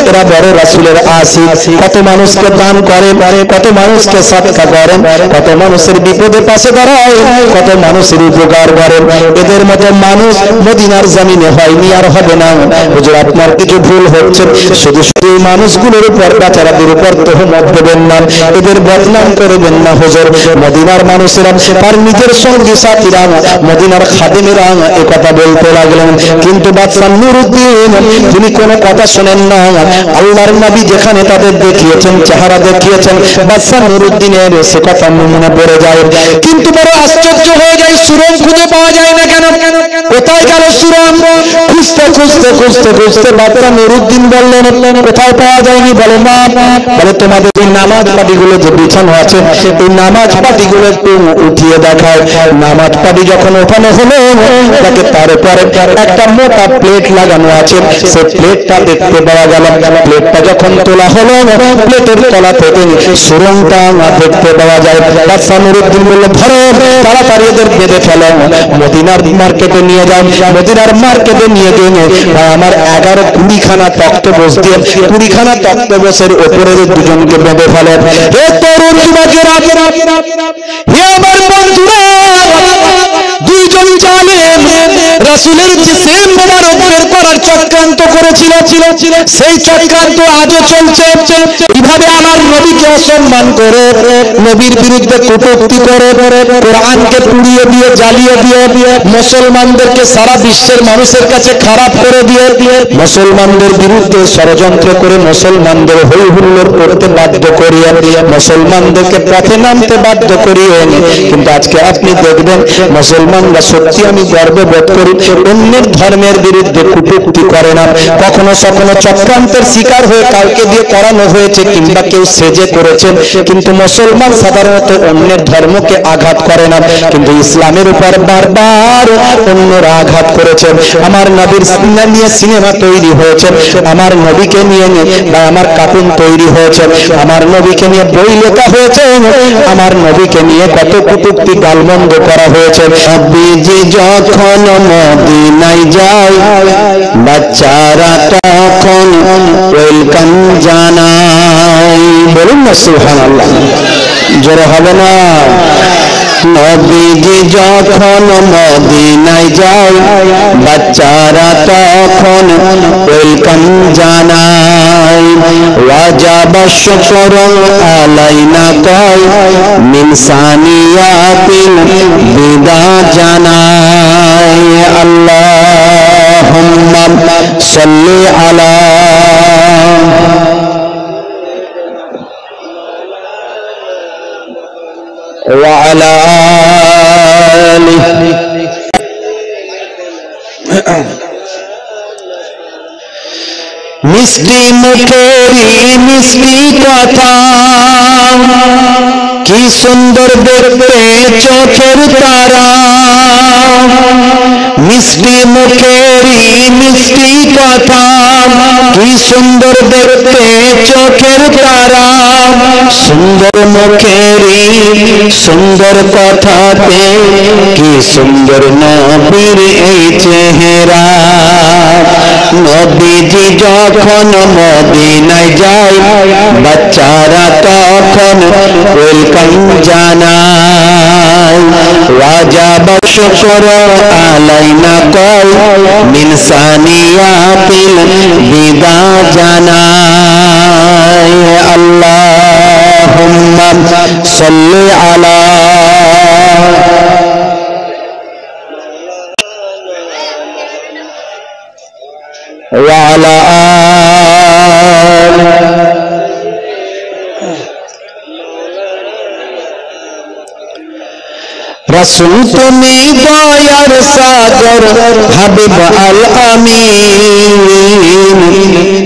এরা বড় রাসূলের আশিক। কত মানুষকে দান করেন, কত মানুষকে সাদকা করেন, কত মানুষের বিপদে পাশে দাঁড়ায়, কত মানুষের উপকার করেন। এদের মতো মানুষ মদিনার জমিনে হয়নি, আর হবে না। হুজুর আপনার কিছু ভুল হচ্ছে, শুধু শুধু মানুষগুলোর উপর বেচারাদের উপর তোহমত দেবেন না, এদের বদনাম করবেন না হুজুর। মদিনার মানুষেরা, তার নিজের সঙ্গী সাথীরা, মদিনার খাদেমেরা এই কথা বলতে লাগলেন। কিন্তু বাদশা নুরউদ্দিন তিনি কোনো কথা শোনেন না। আল্লাহর নবী যেখানে তাদের দেখিয়েছেন, চেহারা দেখিয়েছেন, বাদশা নুরউদ্দিনের সে কথা মনে পড়ে যায়। কিন্তু বড় আশ্চর্য হয়ে যায়, সুরঙ্গ খুঁজে পাওয়া যায় না কেন? কোথায় গেল সুরঙ্গ? খুঁজতে খুঁজতে খুঁজতে খুঁজতে বাদশা নুরউদ্দিন বললেন, কোথায় পাওয়া যায়নি? বলে না, বলে তোমাদের এই নামাজ পাটিগুলো যে বিছানো আছে, এই নামাজ পাটিগুলো একটু উঠিয়ে দেখায়। নামাজ পাটি যখন ওঠানো হলো, তাকে তার উপরে একটা মোটা প্লেট লাগানো আছে, সেই প্লেটটা দেখতে পাওয়া গেল। প্লেটটা যখন তোলা হলো, প্লেটের তলা থেকে সুরঙ্গটা দেখতে পাওয়া যায়। বাদশা নুরউদ্দিন বলল, ধরো তাড়াতাড়ি এদের বেঁধে ফেলো, মদিনার মার্কেটে নিয়ে যাও। মদিনার মার্কেটে নিয়ে গিয়ে আমার 11-20 খানা তক্তপোষ দিয়ে 20 খানা তক্তপোষের উপরে দুজনকে বেঁধে ফেলে। হে তরুণ যুবকেরা, হে আমার বন্ধুরা, দুইজন জালেম রাসূলের জিসিম মোবারক বের করার চক্রান্ত করেছিল, সেই চক্রান্ত আজও চলছে। কিভাবে আমার নবীকে অসম্মান করে, নবীর বিরুদ্ধে কটূক্তি করে, কোরআনকে পুড়িয়ে দিয়ে, জ্বালিয়ে দিয়ে, মুসলমানদেরকে সারা বিশ্বের মানুষের কাছে খারাপ করে দিয়ে, মুসলমানদের বিরুদ্ধে ষড়যন্ত্র করে মুসলমানদের হই হুল্লোড় করতে বাধ্য করিয়ে, মুসলমানদেরকে পথে নামতে বাধ্য করিয়ে। কিন্তু আজকে আপনি দেখবেন মুসলমানরা, সত্যি আমি গর্ববোধ করি, অন্যের ধর্মের বিরুদ্ধে কটূক্তি করে না। কখনো কখনো চক্রান্তের শিকার হয়ে কাউকে দিয়ে করানো হয়েছে, কিংবা কেউ সেজে করেছেন, কিন্তু মুসলমান সাধারণত অন্যের ধর্মকে আঘাত করে না। কিন্তু ইসলামের উপর বারবার অন্যরা আঘাত করেছে। আমার নবীর নিয়ে সিনেমা তৈরি হয়েছে, আমার নবীকে নিয়ে বা আমার কার্টুন তৈরি হয়েছে, আমার নবীকে নিয়ে বই লেখা হয়েছে, আমার নবীকে নিয়ে কত কটূক্তি গালমন্দ করা হয়েছে। নবীজি যখন মদিনায় যায়, বাচ্চারা তখন ওয়েলকাম জানায়। বলুন না সুবহানাল্লাহ, জোরে হবে না? নবীজি যখন মদিনায় যায়, বাচ্চারা তখন ওয়েলকাম জানায়। ওয়াজাবা শুকরু আলাইনা কয় মিন সানিয়াতিল বিদা জানাই আল্লাহুম্মা সাল্লি আলা ওয়া আলা আলিহি মিষ্টি মুখেরি মিষ্টি কথা কি সুন্দর দেখতে চোখের তারা মিষ্টি মুখেরি মিষ্টি কথা কি সুন্দর দেখতে চোখের তারা সুন্দর মুখেরি সুন্দর কথাতে কি সুন্দর নবীর এই চেহারা নবীজি যখন মদিনায় যায় বাচ্চারা তখন ওয়েলকাম জানায় ওয়াজাবা শুকরু আলাইনা কয় মিন সানিয়াতিল বিদা জানায় আল্লাহুম্মা সাল্লি আলা وعلى آله रसूल तुमी दयार सागर हबीब अल अमीन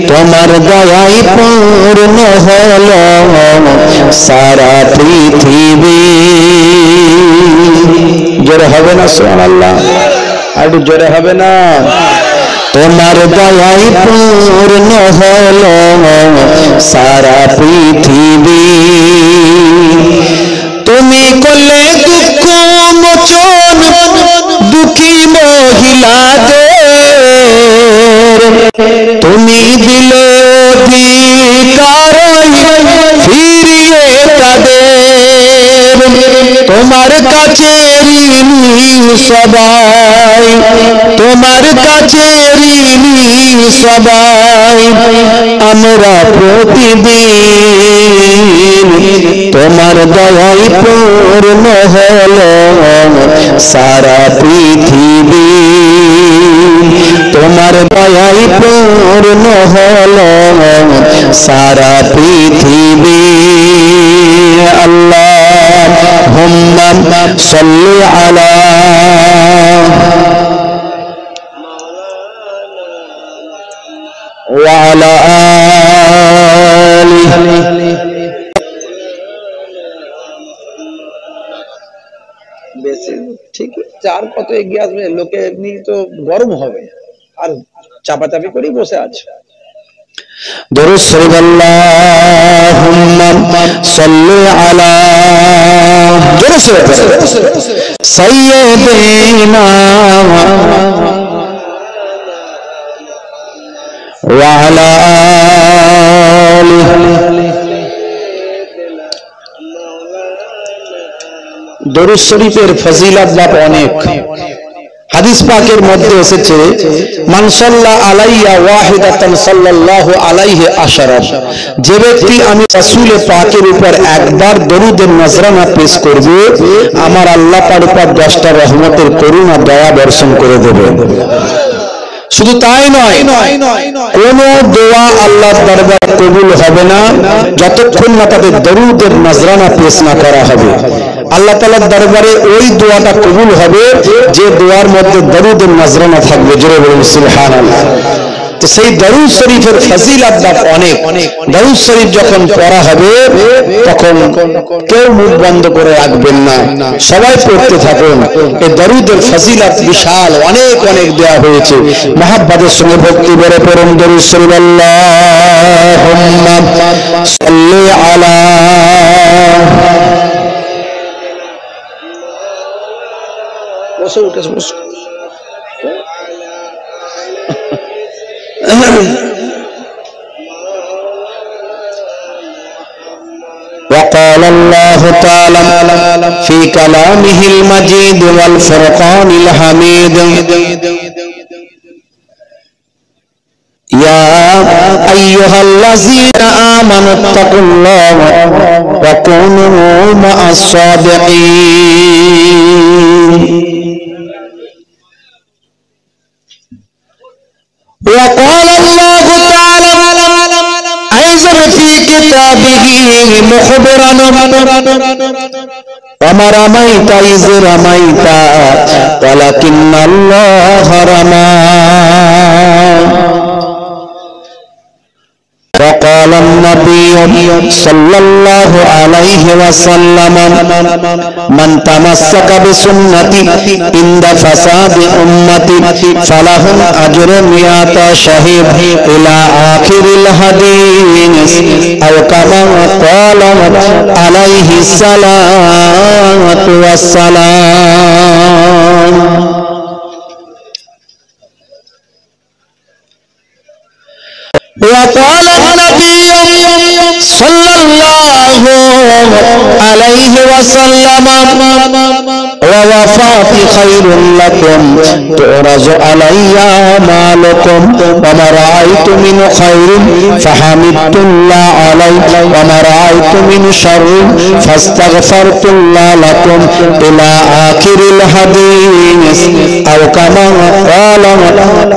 तुम्हार दयाई पूर्ण हलो सारा पृथ्वी जोरे हबे ना सुबहानाल्लाह आरु जोरे हबे ना তোমার দয়াই পূর্ণ হলো সারা পৃথিবী তুমি করলে দুঃখ মোচন দুঃখী মহিলাদের তুমি দিলে অধিকার ফিরিয়ে তাদের তোমার কাছে ঋণী সবাই তোমার কাছে ঋণী সবাই আমরা প্রতিদিন তোমার দয়াই পূর্ণ হলো সারা পৃথিবী তোমার দয়াই পূর্ণ হলো সারা পৃথিবী আল্লাহুম্মা সাল্লি আলা وعلى آله ঠিক চার কত এগিয়ে আসবে লোকে এমনি তো গরম হবে আর চাপাচাপি করেই বসে আছে দরুদ শরীফ আল্লাহুম্মা সাল্লি আলা সাইয়্যিদিনা ওয়া আলা আলিহি দরুদ শরীফের ফজিলত লাভ অনেক হাদিস পাকের মধ্যে এসেছে মান সাল্লা আলাইয়া ওয়াহিদাতান সাল্লাল্লাহু আলাইহি আশারা যে ব্যক্তি আমি রাসূল পাকের উপর একবার দরুদের নজরানা পেশ করবে আমার আল্লাহ পাক উপর 10টা রহমতের করুণা দয়া বর্ষণ করে দেবে শুধু তাই নয় কোন দোয়া আল্লাহর দরবারে কবুল হবে না যতক্ষণ না তাদের দরুদের নজরানা পেশ না করা হবে আল্লাহ তাআলার দরবারে ওই দোয়াটা কবুল হবে যে দোয়ার মধ্যে দরুদের নজরানা থাকবে জোরে বলুন সুবহানাল্লাহ তো সেই দরুদ শরীফের ফজিলত অনেক দরুদ শরীফ যখন পড়া হবে তখন কেউ মুখ বন্ধ করে রাখবেন না সবাই পড়তে থাকুন এই দরুদের ফজিলত বিশাল অনেক অনেক দেয়া হয়েছে মহব্বতের সঙ্গে ভক্তি ভরে পড়ুন দরুদ শরীফ আল্লাহুম্মা সাল্লি আলা বসে উঠে বসে وقال الله تعالى في كلامه المجيد والفرقان الحميد يا আইয়ুহাল্লাযীনা আমানুত্তাকুল্লাহা ওয়া কুনু মা'আস সাদিকিন। وقال الله تعالى أيضا في كتابه مخبرا وما رميت إذ رميت ولكن الله رمى وقال النبي صلى الله عليه وسلم من تمسك بسنتي عند فساد أمتي فله أجر 100 شهيد إلى آخر الحديث أو كما قال عليه الصلاة والسلام. وقال النبي صلى الله عليه وسلم ووفات خير لكم تعرض علي أعمالكم وما رأيت من خير فحمدت الله عليه وما رأيت من شر فاستغفرت الله لكم إلى آخر الحديث أو كما قال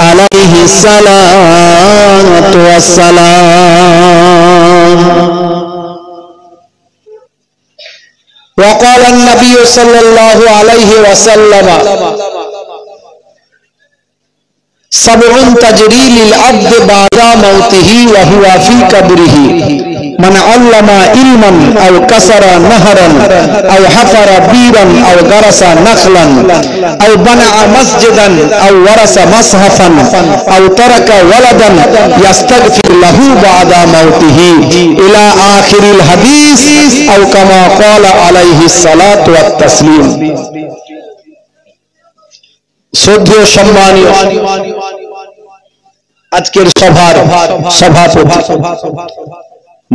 عليه الصلاة والسلام. وقال النبي صلى الله عليه وسلم سبع تجري للعبد بعد موته وهو في قبره من علم علما أو كسر نهرا أو حفر بيرا أو غرس نخلا أو بنى مسجدا أو ورث مصحفا أو ترك ولدا يستغفر له بعد موته إلى آخر الحديث أو كما قال عليه الصلاة والتسليم. শ্রদ্ধেয় সম্মানীয় আজকের সভার সভাপতি,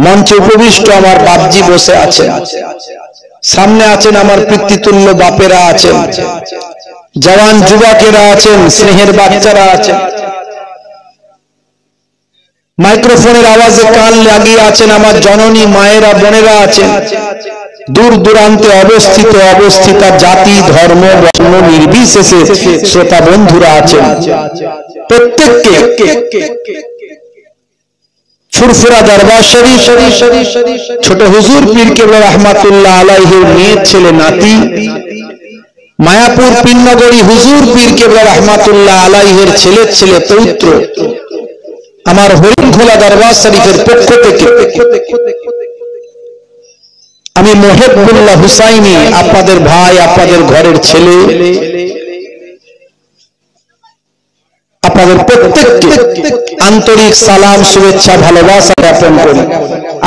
মঞ্চে উপবিষ্ট আমার বাপজি বসে আছেন, সামনে আছেন আমার পিতৃতুল্য বাপেরা আছেন, জওয়ান যুবকেরা আছেন, স্নেহের বাচ্চারা আছেন, মাইক্রোফোনের আওয়াজে কান লাগিয়ে আছেন আমার জননী মায়েরা বোনেরা আছেন, দূর দূরান্তে অবস্থিতা জাতি ধর্ম বর্ণ নির্বিশেষে শ্রোতা বন্ধুরা আছেন। প্রত্যেককে ফুরফুরা দরবার শরীফ ছোট হুজুর পীর কেবলা রহমাতুল্লাহ আলাইহির মেয়ের ছেলে নাতি, মায়াপুর পিন্নগরী হুজুর পীর কেবলা রহমাতুল্লাহ আলাইহির ছেলের ছেলে পৌত্র আমার হরিণখোলা দরবার শরীফের পক্ষ থেকে আমি মোহেবুল্লাহ হুসাইনি আপনাদের ভাই, আপনাদের ঘরের ছেলে, আপনাদের প্রত্যেককে আন্তরিক সালাম শুভেচ্ছা ভালোবাসা জ্ঞাপন করি।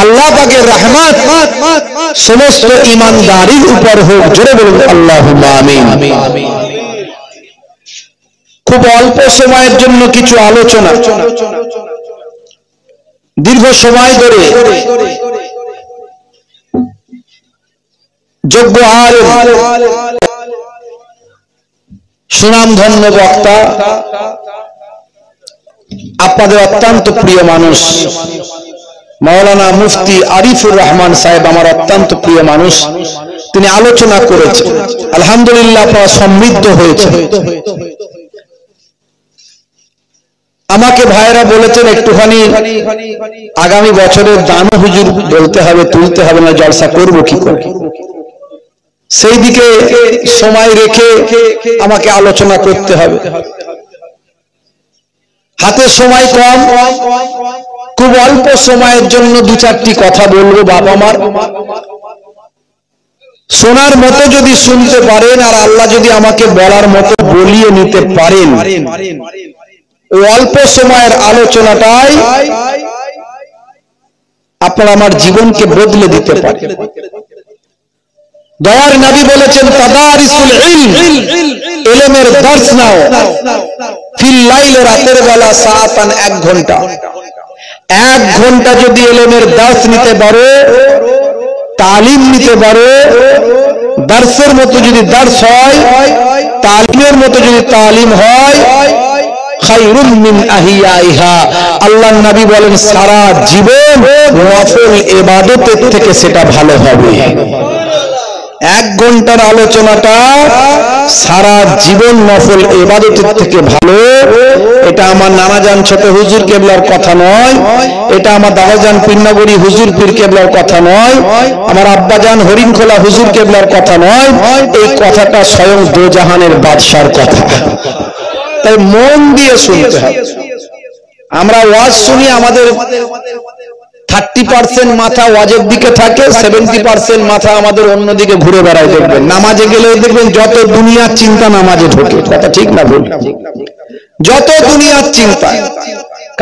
আল্লাহ পাকের রহমত সমস্ত ঈমানদারির উপর হোক, জোরে বলুন আল্লাহুম্মা আমিন। খুব অল্প সময়ের জন্য কিছু আলোচনা, দীর্ঘ সময় ধরে যোগ্য আলেম, সুনামধন্য বক্তা, আপনাদের অত্যন্ত প্রিয় মানুষ মাওলানা মুফতি আরিফুর রহমান সাহেব আমার অত্যন্ত প্রিয় মানুষ, তিনি আলোচনা করেছেন। আলহামদুলিল্লাহ আপনারা সমৃদ্ধ হয়েছে। আমাকে ভাইরা বলেছেন একটুখানি আগামী বছরের দান হুজুর বলতে হবে, তুলতে হবে, না জলসা করবো কি করে, সেই দিকে সময় রেখে আমাকে আলোচনা করতে হবে। হাতে সময় কম, খুব অল্প সময়ের জন্য দু চারটি কথা বলবো। বাবা মার শোনার মতো যদি শুনতে পারেন, আর আল্লাহ যদি আমাকে বলার মতো বলিয়ে নিতে পারেন, ওই অল্প সময়ের আলোচনাটাই আপনারা আমার জীবনকে বদলে দিতে পারে। দয়ার নবী বলেছেন তাদারিসুল ইলম, ইলমের দর্স নাও, ফিল লাইল, রাতের বেলা, সাআতান, 1 ঘন্টা। 1 ঘন্টা যদি ইলমের দর্স নিতে পারো, তালিম নিতে পারো, দর্সের মতো যদি দর্স হয়, তালিমের মতো যদি তালিম হয়, খায়রুম মিন আহিয়াইহা। আল্লাহর নবী বলেন সারা জীবন নফল ইবাদতের থেকে সেটা ভালো হবে। 1 ঘন্টার আলোচনাটা সারা জীবন নফল ইবাদতের থেকে ভালো। এটা আমার নানাজান ছোট হুজুর কেবলার কথা নয়, এটা আমার দাদাজান পীরনগরী হুজুর পীর কেবলার কথা নয়, আমার আব্বাজান হরিণখোলা হুজুর কেবলার কথা নয়, এই কথাটা স্বয়ং দোজাহানের বাদশার কথা। তাই মন দিয়ে শুনতে হবে। আমরা ওয়াজ শুনি, আমাদের 30% মাথা ওয়াজের দিকে থাকে, 70% মাথা আমাদের অন্যদিকে ঘুরে বেড়ায়। দেখবেন নামাজে গেলেও দেখবেন যত দুনিয়ার চিন্তা নামাজে ঢোকে। কথা ঠিক না ভুল? যত দুনিয়ার চিন্তা,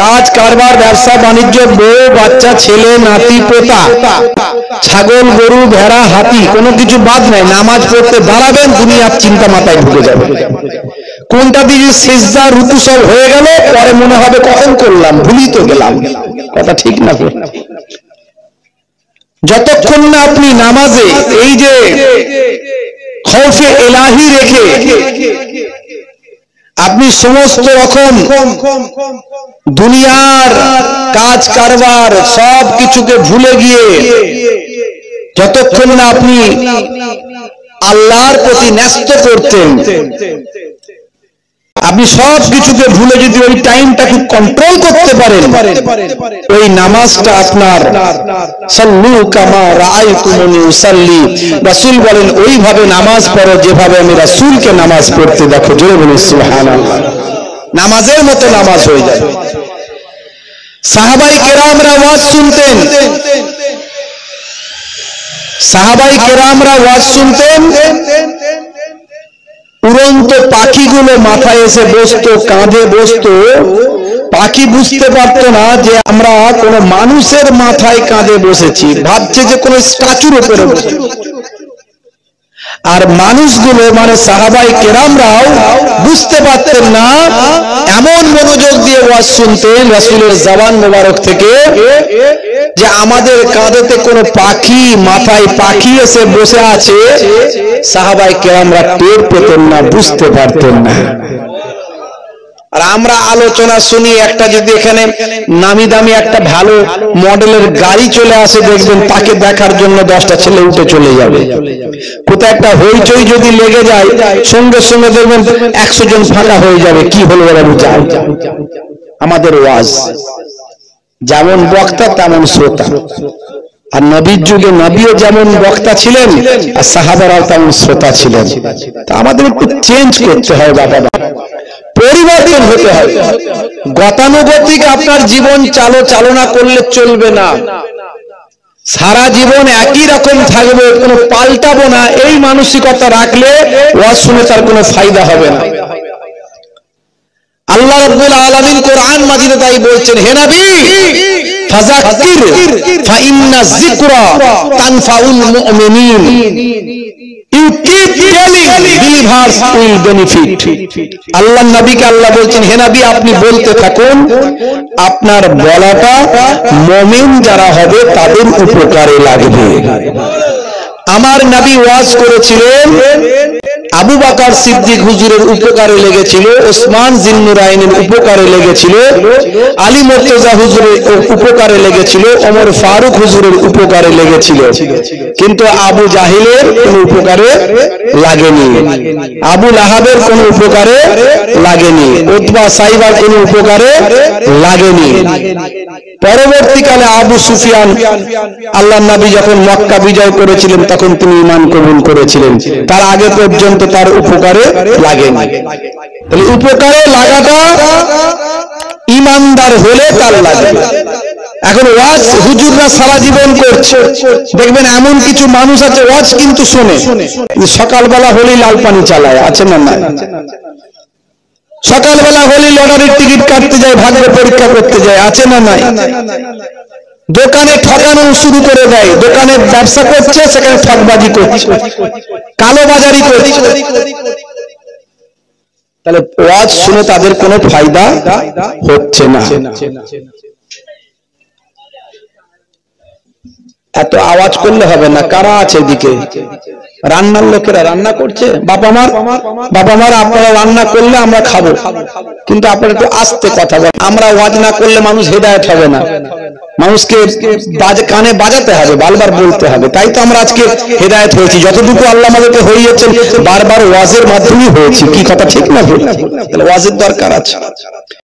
কাজ কারবার, ব্যবসা বাণিজ্য, বউ বাচ্চা, ছেলে নাতি পোতা, ছাগল গরু ভেড়া হাতি, কোনো কিছু বাদ নাই। নামাজ পড়তে দাঁড়াবেন, দুনিয়ার চিন্তা মাথায় ঢুকে যাবে। কোনটা দিয়ে সিজদা রুকু সব হয়ে গেল, পরে মনে হবে কখন করলাম, ভুলি তো গেলাম। কথা ঠিক না? যতক্ষণ না আপনি নামাজে এই যে খৌফে ইলাহি রেখে আপনি সমস্ত রকম দুনিয়ার কাজ কারবার সব কিছুকে ভুলে গিয়ে যতক্ষণ না আপনি আল্লাহর প্রতি ন্যস্ত করতেন, আপনি সব কিছুকে ভুলে যদি ওই টাইমটাকে কন্ট্রোল করতে পারেন, ওই নামাজটা আপনার সাল্লু কামা রাআইতুমুনি উসাল্লি। রাসূল বলেন ওইভাবে নামাজ পড়ো যেভাবে আমি রাসূলকে নামাজ পড়তে দেখো। জোরে বলুন সুবহানাল্লাহ। নামাজের মতো নামাজ হয়ে যায়। সাহাবায়ে কেরামরা ওয়াজ শুনতেন, সাহাবায়ে কেরামরা ওয়াজ শুনতেন, উড়ন্ত পাখিগুলো মাথায় এসে বসতো, কাঁধে বসতো। পাখি বুঝতে পারতো না যে আমরা কোনো মানুষের মাথায় কাঁধে বসেছি, ভাবছে যে কোনো স্ট্যাচুর উপরে বসেছি। আর মানুষগুলো মানে সাহাবায়ে কেরামরাও বুঝতে পারতেন না, এমন মনোযোগ দিয়ে ওয়াজ শুনতেন রাসূলের জবান মোবারক থেকে যে আমাদের কাঁধেতে কোনো পাখি, মাথায় পাখি এসে বসে আছে, সাহাবায়ে কেরামরা টের পেতেন না, বুঝতে পারতেন না। আর আমরা আলোচনা শুনি, একটা যদি এখানে নামি দামি একটা ভালো মডেলের গাড়ি চলে আসে, দেখবেন তাকে দেখার জন্য 10টা ছেলে উঠে চলে যাবে। কোথায় একটা হইচই যদি লেগে যায়, সঙ্গে সঙ্গে দেখবেন 100 জন ফাঁকা হয়ে যাবে। কি হলো বাবু? যাও। আমাদের ওয়াজ যেমন বক্তা তেমন শ্রোতা। আর নবীর যুগে নবীও যেমন বক্তা ছিলেন আর সাহাবারাও তেমন শ্রোতা ছিলেন। তা আমাদের একটু চেঞ্জ করতে হয় বাবা, পরিবর্তন হতে হয়। গতানুগতিক আপনার জীবন চালনা করলে চলবে না। সারা জীবন একই রকম থাকবে, কোনো পাল্টাবো না, এই মানসিকতা রাখলে ওয়াজ শুনে তার কোনো ফায়দা হবে না। আল্লাহ রাব্বুল আলামিন কোরআন মাজিদে তাই বলছেন, হে নবী ফাযাক্কির ফাইন্না যিকরা তানফাউল মুমিনিন। You keep telling, believers will benefit. আল্লাহ নবীকে আল্লাহ বলছেন, হে নবী আপনি বলতে থাকুন, আপনার বলাটা মুমিন যারা হবে তাদের উপকারে লাগবে। আমার নবী ওয়াজ করেছিলেন, আবু বকর সিদ্দিক হুজুরের উপকারে লেগেছিল, ওসমান জিন্নুরাইনের উপকারে লেগেছিল, আলী মুর্তজা হুজুরের উপকারে লেগেছিল, ওমর ফারুক হুজুরের উপকারে লেগেছিল, কিন্তু আবু জাহিলের কোনো উপকারে লাগেনি, আবু লাহাবের কোনো উপকারে লাগেনি, উতবা সাইবার কোনো উপকারে লাগেনি। পরবর্তীকালে আবু সুফিয়ান, আল্লাহর নবী যখন মক্কা বিজয় করেছিলেন তখন তিনি ঈমান কবুল করেছিলেন, তার আগে পর্যন্ত তার উপকারে লাগেনি। তাহলে উপকারে লাগাটা ঈমানদার হলে তার লাগবে। এখন ওয়াজ হুজুররা সারা জীবন করছে, দেখবেন এমন কিছু মানুষ আছে ওয়াজ কিন্তু শোনে, সকালবেলা হলেই লাল পানি চালায়, আছে না? না, সকালবেলা হলেই লটারির টিকিট কাটতে যায়, ভাগ্য পরীক্ষা করতে যায়, আছে না? নাই। দোকানে ঠকানো শুরু করে দেয়, দোকানে ব্যবসা করছে, সেখানে ঠকবাজি করছে, কালোবাজারি করছে। তাহলে ওয়াজ শুনে তাদের কোনো ফায়দা হচ্ছে না। এত আওয়াজ করলে হবে না। কারা আছে এদিকে? রান্নার লোকেরা রান্না করছে, বাবা মার আপনারা রান্না করলে আমরা খাবো, কিন্তু আপনারা একটু আস্তে কথা বলেন। আমরা ওয়াজ না করলে মানুষ হেদায়েত হবে না, মানুষকে কানে বাজাতে হবে, বারবার বলতে হবে। তাই তো আমরা আজকে হেদায়েত হয়েছি, যতটুকু আল্লাহ আমাদেরকে হইয়েছেন বারবার ওয়াজের মাধ্যমেই হয়েছি। কি কথা ঠিক না ভুল? তাহলে ওয়াজের দরকার আছে।